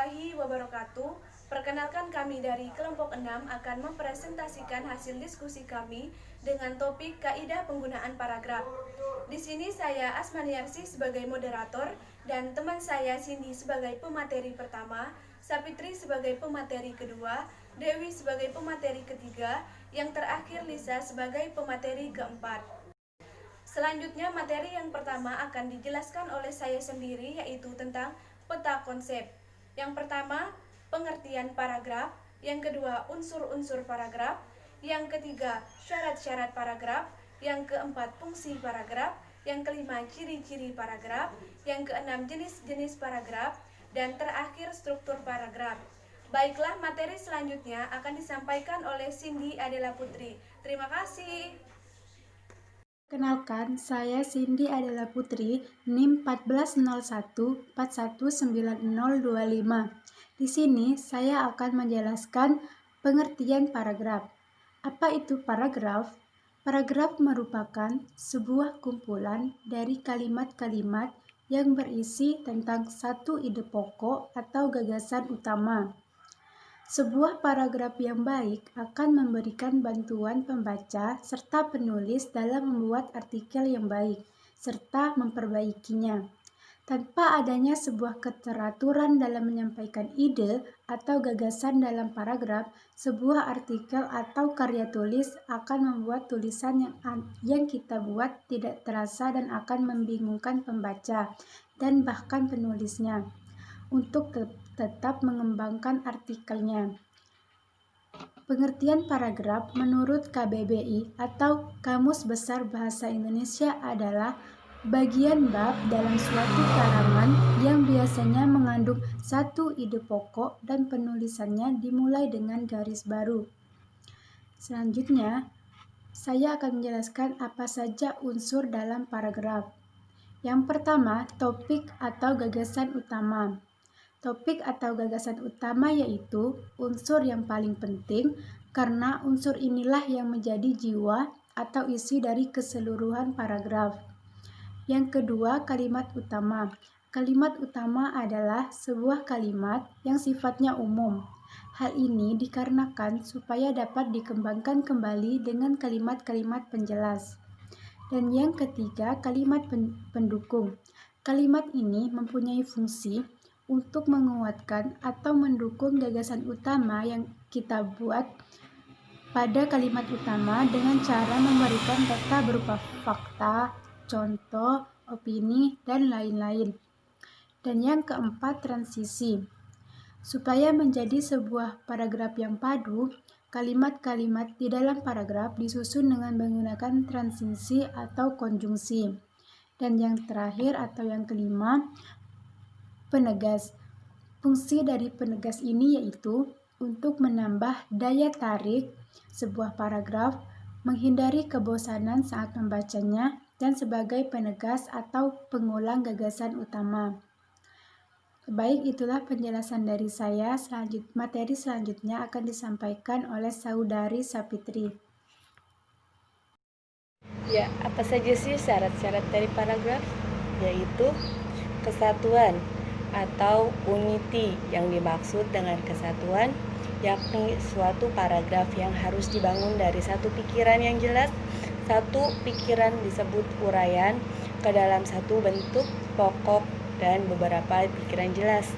warahmatullahi wabarakatuh. Perkenalkan, kami dari kelompok 6 akan mempresentasikan hasil diskusi kami dengan topik kaidah penggunaan paragraf. Di sini saya Asmaniarsi sebagai moderator dan teman saya Cindy sebagai pemateri pertama, Sapitri sebagai pemateri kedua, Dewi sebagai pemateri ketiga, yang terakhir Lisa sebagai pemateri keempat. Selanjutnya, materi yang pertama akan dijelaskan oleh saya sendiri, yaitu tentang peta konsep. Yang pertama, pengertian paragraf. Yang kedua, unsur-unsur paragraf. Yang ketiga, syarat-syarat paragraf. Yang keempat, fungsi paragraf. Yang kelima, ciri-ciri paragraf. Yang keenam, jenis-jenis paragraf. Dan terakhir, struktur paragraf. Baiklah, materi selanjutnya akan disampaikan oleh Cindy Adela Putri. Terima kasih. Kenalkan, saya Cindy Adela Putri, NIM 1401419025. Di sini saya akan menjelaskan pengertian paragraf. Apa itu paragraf? Paragraf merupakan sebuah kumpulan dari kalimat-kalimat yang berisi tentang satu ide pokok atau gagasan utama. Sebuah paragraf yang baik akan memberikan bantuan pembaca serta penulis dalam membuat artikel yang baik, serta memperbaikinya. Tanpa adanya sebuah keteraturan dalam menyampaikan ide atau gagasan dalam paragraf, sebuah artikel atau karya tulis akan membuat tulisan yang kita buat tidak terasa dan akan membingungkan pembaca dan bahkan penulisnya untuk tetap mengembangkan artikelnya. Pengertian paragraf menurut KBBI atau Kamus Besar Bahasa Indonesia adalah bagian bab dalam suatu karangan yang biasanya mengandung satu ide pokok dan penulisannya dimulai dengan garis baru. Selanjutnya, saya akan menjelaskan apa saja unsur dalam paragraf. Yang pertama, topik atau gagasan utama. Topik atau gagasan utama yaitu unsur yang paling penting karena unsur inilah yang menjadi jiwa atau isi dari keseluruhan paragraf. Yang kedua, kalimat utama. Kalimat utama adalah sebuah kalimat yang sifatnya umum. Hal ini dikarenakan supaya dapat dikembangkan kembali dengan kalimat-kalimat penjelas. Dan yang ketiga, kalimat pendukung. Kalimat ini mempunyai fungsi untuk menguatkan atau mendukung gagasan utama yang kita buat pada kalimat utama dengan cara memberikan data berupa fakta, contoh, opini, dan lain-lain. Dan yang keempat, transisi. Supaya menjadi sebuah paragraf yang padu, kalimat-kalimat di dalam paragraf disusun dengan menggunakan transisi atau konjungsi. Dan yang terakhir atau yang kelima, penegas. Fungsi dari penegas ini yaitu untuk menambah daya tarik sebuah paragraf, menghindari kebosanan saat membacanya, dan sebagai penegas atau pengulang gagasan utama. Baik, itulah penjelasan dari saya. Materi selanjutnya akan disampaikan oleh Saudari Sapitri. Ya, apa saja sih syarat-syarat dari paragraf? Yaitu kesatuan atau unity. Yang dimaksud dengan kesatuan yakni suatu paragraf yang harus dibangun dari satu pikiran yang jelas. Satu pikiran disebut uraian ke dalam satu bentuk pokok dan beberapa pikiran jelas.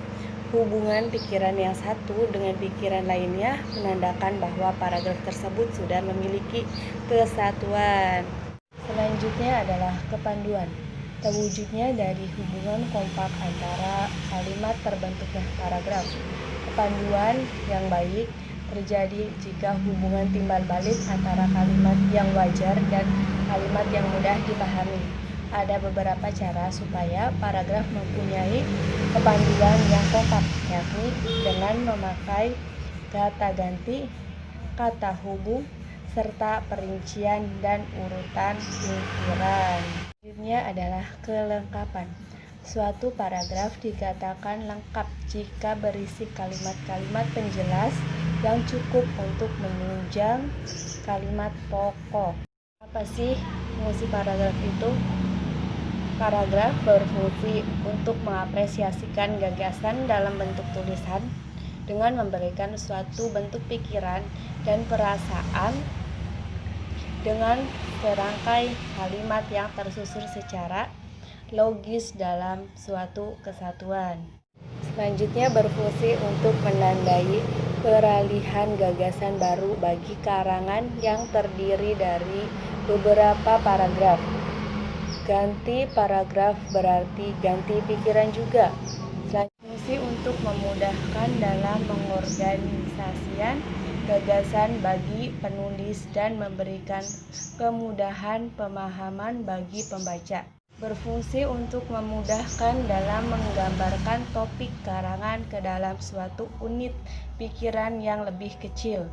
Hubungan pikiran yang satu dengan pikiran lainnya menandakan bahwa paragraf tersebut sudah memiliki kesatuan. Selanjutnya adalah kepanduan. Terwujudnya dari hubungan kompak antara kalimat terbentuknya paragraf. Kepanduan yang baik terjadi jika hubungan timbal balik antara kalimat yang wajar dan kalimat yang mudah dipahami. Ada beberapa cara supaya paragraf mempunyai kepanduan yang kompak, yakni dengan memakai kata ganti, kata hubung, serta perincian dan urutan pikiran. Selanjutnya adalah kelengkapan. Suatu paragraf dikatakan lengkap jika berisi kalimat-kalimat penjelas yang cukup untuk menunjang kalimat pokok. Apa sih fungsi paragraf itu? Paragraf berfungsi untuk mengapresiasikan gagasan dalam bentuk tulisan dengan memberikan suatu bentuk pikiran dan perasaan dengan serangkai kalimat yang tersusun secara logis dalam suatu kesatuan. Selanjutnya berfungsi untuk menandai peralihan gagasan baru bagi karangan yang terdiri dari beberapa paragraf. Ganti paragraf berarti ganti pikiran juga. Fungsi untuk memudahkan dalam mengorganisasikan gagasan bagi penulis dan memberikan kemudahan pemahaman bagi pembaca. Berfungsi untuk memudahkan dalam menggambarkan topik karangan ke dalam suatu unit pikiran yang lebih kecil.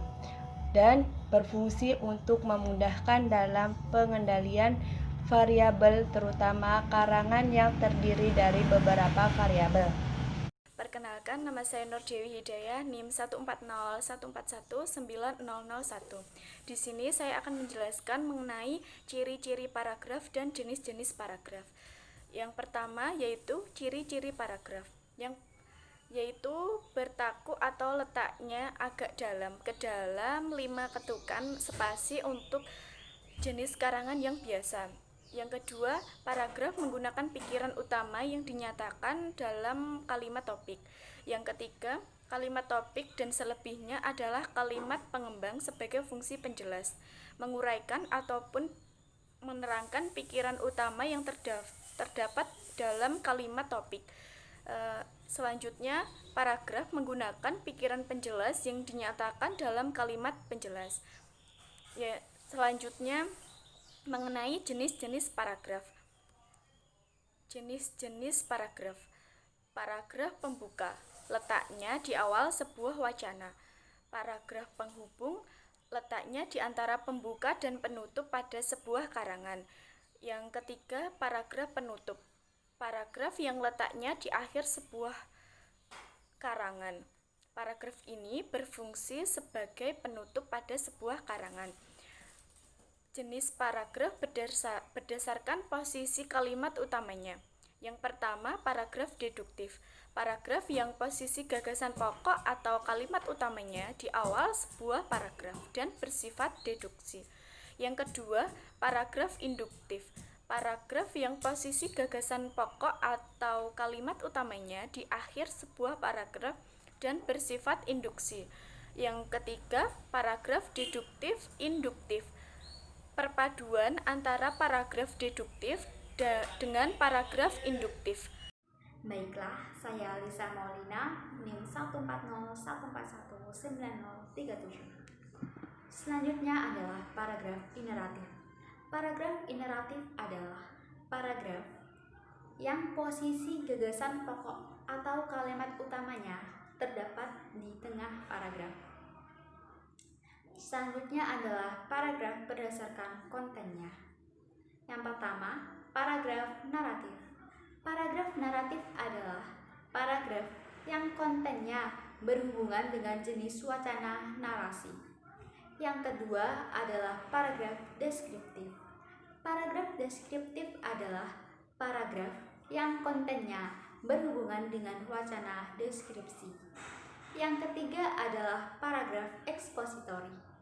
Dan berfungsi untuk memudahkan dalam pengendalian variabel, terutama karangan yang terdiri dari beberapa variabel. Perkenalkan, nama saya Nur Dewi Hidayah, NIM 14014190001. Di sini saya akan menjelaskan mengenai ciri-ciri paragraf dan jenis-jenis paragraf. Yang pertama yaitu ciri-ciri paragraf, yaitu bertaku atau letaknya agak dalam, ke dalam 5 ketukan spasi untuk jenis karangan yang biasa. Yang kedua, paragraf menggunakan pikiran utama yang dinyatakan dalam kalimat topik. Yang ketiga, kalimat topik dan selebihnya adalah kalimat pengembang sebagai fungsi penjelas, menguraikan ataupun menerangkan pikiran utama yang terdapat dalam kalimat topik. Selanjutnya, paragraf menggunakan pikiran penjelas yang dinyatakan dalam kalimat penjelas. Selanjutnya, mengenai jenis-jenis paragraf. Jenis-jenis paragraf. Paragraf pembuka, letaknya di awal sebuah wacana. Paragraf penghubung, letaknya di antara pembuka dan penutup pada sebuah karangan. Yang ketiga, paragraf penutup. Paragraf yang letaknya di akhir sebuah karangan. Paragraf ini berfungsi sebagai penutup pada sebuah karangan. Jenis paragraf berdasarkan posisi kalimat utamanya. Yang pertama, paragraf deduktif. Paragraf yang posisi gagasan pokok atau kalimat utamanya di awal sebuah paragraf dan bersifat deduksi. Yang kedua, paragraf induktif. Paragraf yang posisi gagasan pokok atau kalimat utamanya di akhir sebuah paragraf dan bersifat induksi. Yang ketiga, paragraf deduktif induktif. Perpaduan antara paragraf deduktif dengan paragraf induktif. Baiklah, saya Lisa Maulina, NIM 14014190037. Selanjutnya adalah paragraf ineratif. Paragraf ineratif adalah paragraf yang posisi gagasan pokok atau kalimat utamanya terdapat di tengah paragraf. Selanjutnya adalah paragraf berdasarkan kontennya. Yang pertama, paragraf naratif. Paragraf naratif adalah paragraf yang kontennya berhubungan dengan jenis wacana narasi. Yang kedua adalah paragraf deskriptif. Paragraf deskriptif adalah paragraf yang kontennya berhubungan dengan wacana deskripsi. Yang ketiga adalah paragraf ekspositori.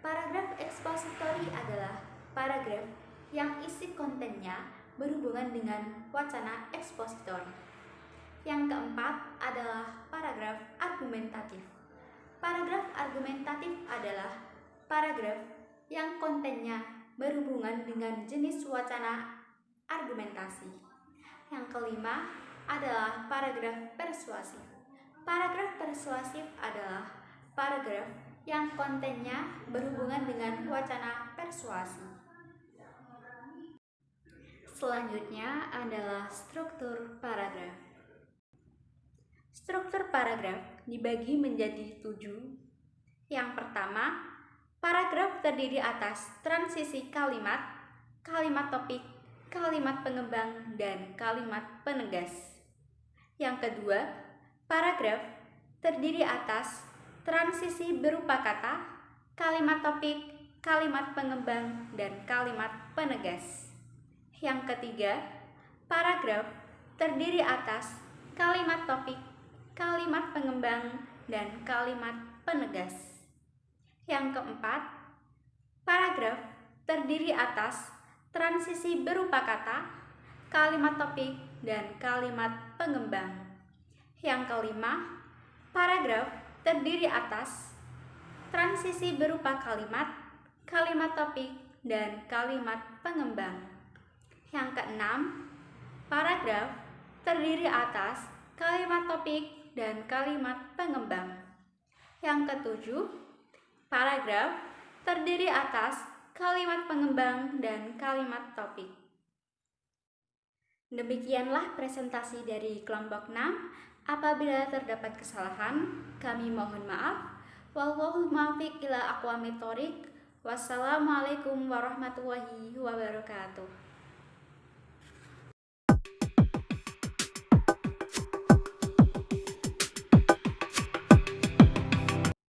Paragraf ekspositori adalah paragraf yang isi kontennya berhubungan dengan wacana ekspositori. Yang keempat adalah paragraf argumentatif. Paragraf argumentatif adalah paragraf yang kontennya berhubungan dengan jenis wacana argumentasi. Yang kelima adalah paragraf persuasif. Paragraf persuasif adalah paragraf yang kontennya berhubungan dengan wacana persuasi. Selanjutnya adalah struktur paragraf. Struktur paragraf dibagi menjadi 7. Yang pertama, paragraf terdiri atas transisi kalimat, kalimat topik, kalimat pengembang, dan kalimat penegas. Yang kedua, paragraf terdiri atas transisi berupa kata, kalimat topik, kalimat pengembang, dan kalimat penegas. Yang ketiga, Paragraf terdiri atas kalimat topik, kalimat pengembang, dan kalimat penegas. Yang keempat, paragraf terdiri atas transisi berupa kata, kalimat topik, dan kalimat pengembang. Yang kelima, paragraf terdiri atas transisi berupa kalimat, kalimat topik, dan kalimat pengembang. Yang keenam, paragraf terdiri atas kalimat topik dan kalimat pengembang. Yang ketujuh, paragraf terdiri atas kalimat pengembang dan kalimat topik. Demikianlah presentasi dari kelompok 6. Apabila terdapat kesalahan, kami mohon maaf. Wallahul muwaffiq ila aqwamit thoriq. Wassalamualaikum warahmatullahi wabarakatuh.